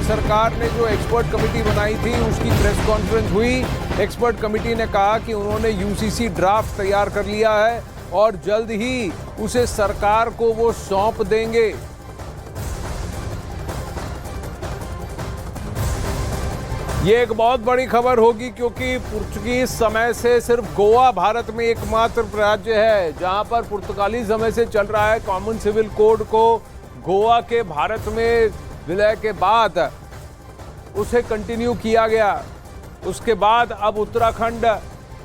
सरकार ने जो एक्सपर्ट कमेटी बनाई थी उसकी प्रेस कॉन्फ्रेंस हुई। एक्सपर्ट कमेटी ने कहा कि उन्होंने यूसीसी ड्राफ्ट तैयार कर लिया है और जल्द ही उसे सरकार को वो सौंप देंगे। ये एक बहुत बड़ी खबर होगी क्योंकि पुर्तगाली समय से सिर्फ गोवा भारत में एकमात्र राज्य है जहां पर पुर्तगाली समय से चल रहा है कॉमन सिविल कोड को गोवा के भारत में विलय के बाद उसे कंटिन्यू किया गया। उसके बाद अब उत्तराखंड,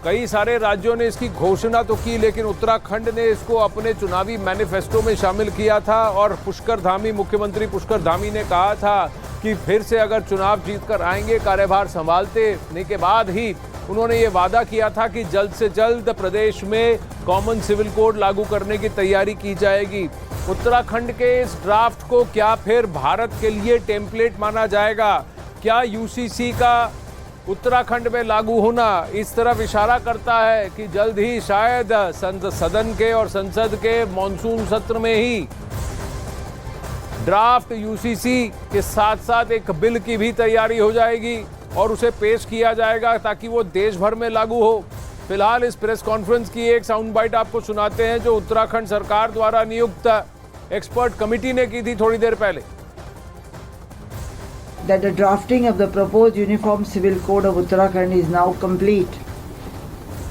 कई सारे राज्यों ने इसकी घोषणा तो की लेकिन उत्तराखंड ने इसको अपने चुनावी मैनिफेस्टो में शामिल किया था और पुष्कर धामी, मुख्यमंत्री पुष्कर धामी ने कहा था कि फिर से अगर चुनाव जीतकर आएंगे कार्यभार संभालने के बाद ही उन्होंने ये वादा किया था कि जल्द से जल्द प्रदेश में कॉमन सिविल कोड लागू करने की तैयारी की जाएगी। उत्तराखंड के इस ड्राफ्ट को क्या फिर भारत के लिए टेम्पलेट माना जाएगा? क्या यूसीसी का उत्तराखंड में लागू होना इस तरफ इशारा करता है कि जल्द ही शायद सदन के और संसद के मॉनसून सत्र में ही ड्राफ्ट यूसीसी के साथ साथ एक बिल की भी तैयारी हो जाएगी और उसे पेश किया जाएगा ताकि वो देश भर में लागू हो। फिलहाल इस प्रेस कॉन्फ्रेंस की एक साउंड बाइट आपको सुनाते हैं जो उत्तराखंड सरकार द्वारा नियुक्त एक्सपर्ट कमेटी ने की थी थोड़ी देर पहले। That the drafting of the proposed Uniform Civil Code of Uttarakhand is now complete.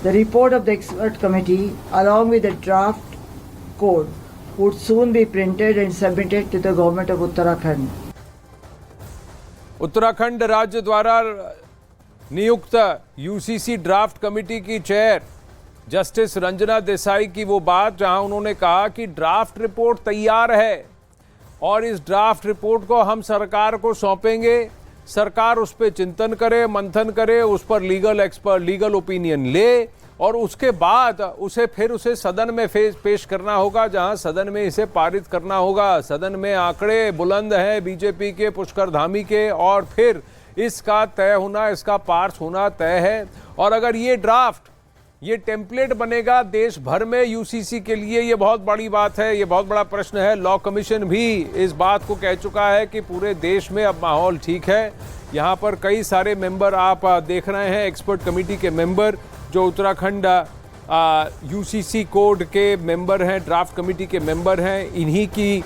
The report of the expert committee, along with the draft code, would soon be printed and submitted to the government of Uttarakhand. Uttarakhand राज्य द्वारा नियुक्त UCC draft committee की chair justice Ranjana Desai की वो बात जहां उन्होंने कहा कि ड्राफ्ट रिपोर्ट तैयार है और इस ड्राफ्ट रिपोर्ट को हम सरकार को सौंपेंगे। सरकार उस पर चिंतन करे, मंथन करे, उस पर लीगल ओपिनियन ले और उसके बाद उसे सदन में पेश करना होगा जहां सदन में इसे पारित करना होगा। सदन में आंकड़े बुलंद हैं बीजेपी के, पुष्कर धामी के और फिर इसका तय होना, इसका पास होना तय है। और अगर ये ड्राफ्ट, ये टेम्पलेट बनेगा देश भर में यूसीसी के लिए, ये बहुत बड़ी बात है, ये बहुत बड़ा प्रश्न है। लॉ कमीशन भी इस बात को कह चुका है कि पूरे देश में अब माहौल ठीक है। यहाँ पर कई सारे मेंबर आप देख रहे हैं, एक्सपर्ट कमेटी के मेंबर जो उत्तराखंड यूसीसी कोड के मेंबर हैं, ड्राफ्ट कमेटी के मेंबर हैं, इन्हीं की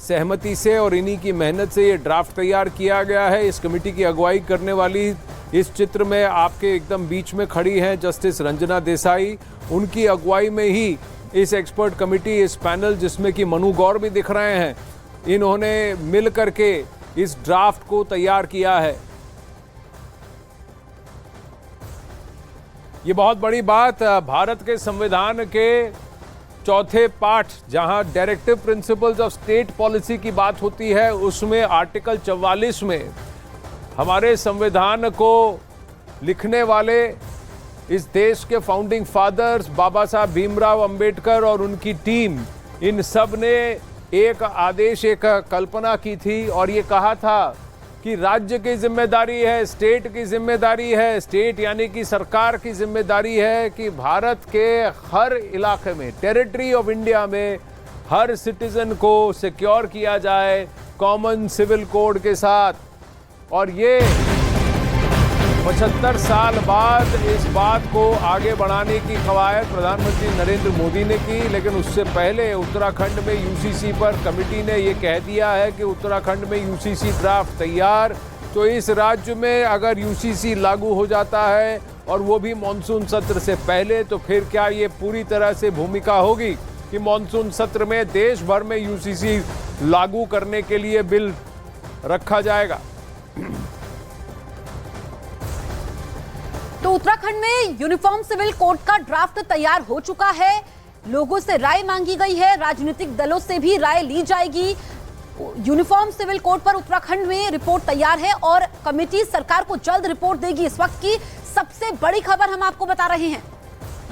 सहमति से और इन्हीं की मेहनत से ये ड्राफ्ट तैयार किया गया है। इस कमेटी की अगुवाई करने वाली इस चित्र में आपके एकदम बीच में खड़ी हैं जस्टिस रंजना देसाई। उनकी अगुवाई में ही इस एक्सपर्ट कमेटी, इस पैनल जिसमें कि मनु गौर भी दिख रहे हैं, इन्होंने मिल करके इस ड्राफ्ट को तैयार किया है। ये बहुत बड़ी बात भारत के संविधान के चौथे पाठ जहां directive principles of state policy की बात होती है उसमें आर्टिकल 44 में हमारे संविधान को लिखने वाले इस देश के फाउंडिंग फादर्स बाबा साहब भीमराव अंबेडकर और उनकी टीम, इन सब ने एक आदेश, एक कल्पना की थी और ये कहा था कि राज्य की जिम्मेदारी है, स्टेट की जिम्मेदारी है, स्टेट यानी कि सरकार की जिम्मेदारी है कि भारत के हर इलाके में, टेरिटरी ऑफ इंडिया में हर सिटीजन को सिक्योर किया जाए कॉमन सिविल कोड के साथ। और ये 75 साल बाद इस बात को आगे बढ़ाने की कवायद प्रधानमंत्री नरेंद्र मोदी ने की, लेकिन उससे पहले उत्तराखंड में यूसीसी पर कमेटी ने ये कह दिया है कि उत्तराखंड में यूसीसी ड्राफ्ट तैयार। तो इस राज्य में अगर यूसीसी लागू हो जाता है और वो भी मॉनसून सत्र से पहले, तो फिर क्या ये पूरी तरह से भूमिका होगी कि मॉनसून सत्र में देश भर में यूसीसी लागू करने के लिए बिल रखा जाएगा। तो उत्तराखंड में यूनिफॉर्म सिविल कोड का ड्राफ्ट तैयार हो चुका है। लोगों से राय मांगी गई है, राजनीतिक दलों से भी राय ली जाएगी। यूनिफॉर्म सिविल कोड पर उत्तराखंड में रिपोर्ट तैयार है और कमेटी सरकार को जल्द रिपोर्ट देगी। इस वक्त की सबसे बड़ी खबर हम आपको बता रहे हैं।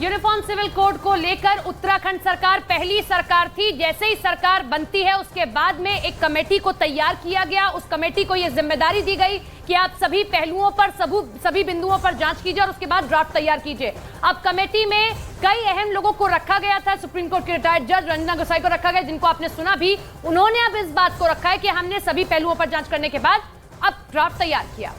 यूनिफॉर्म सिविल कोड को लेकर उत्तराखंड सरकार पहली सरकार थी। जैसे ही सरकार बनती है उसके बाद में एक कमेटी को तैयार किया गया। उस कमेटी को यह जिम्मेदारी दी गई कि आप सभी पहलुओं पर सभी बिंदुओं पर जांच कीजिए और उसके बाद ड्राफ्ट तैयार कीजिए। अब कमेटी में कई अहम लोगों को रखा गया था। सुप्रीम कोर्ट के रिटायर्ड जज रंजना गोसाई को रखा गया, जिनको आपने सुना भी। उन्होंने अब इस बात को रखा है कि हमने सभी पहलुओं पर जांच करने के बाद अब ड्राफ्ट तैयार किया।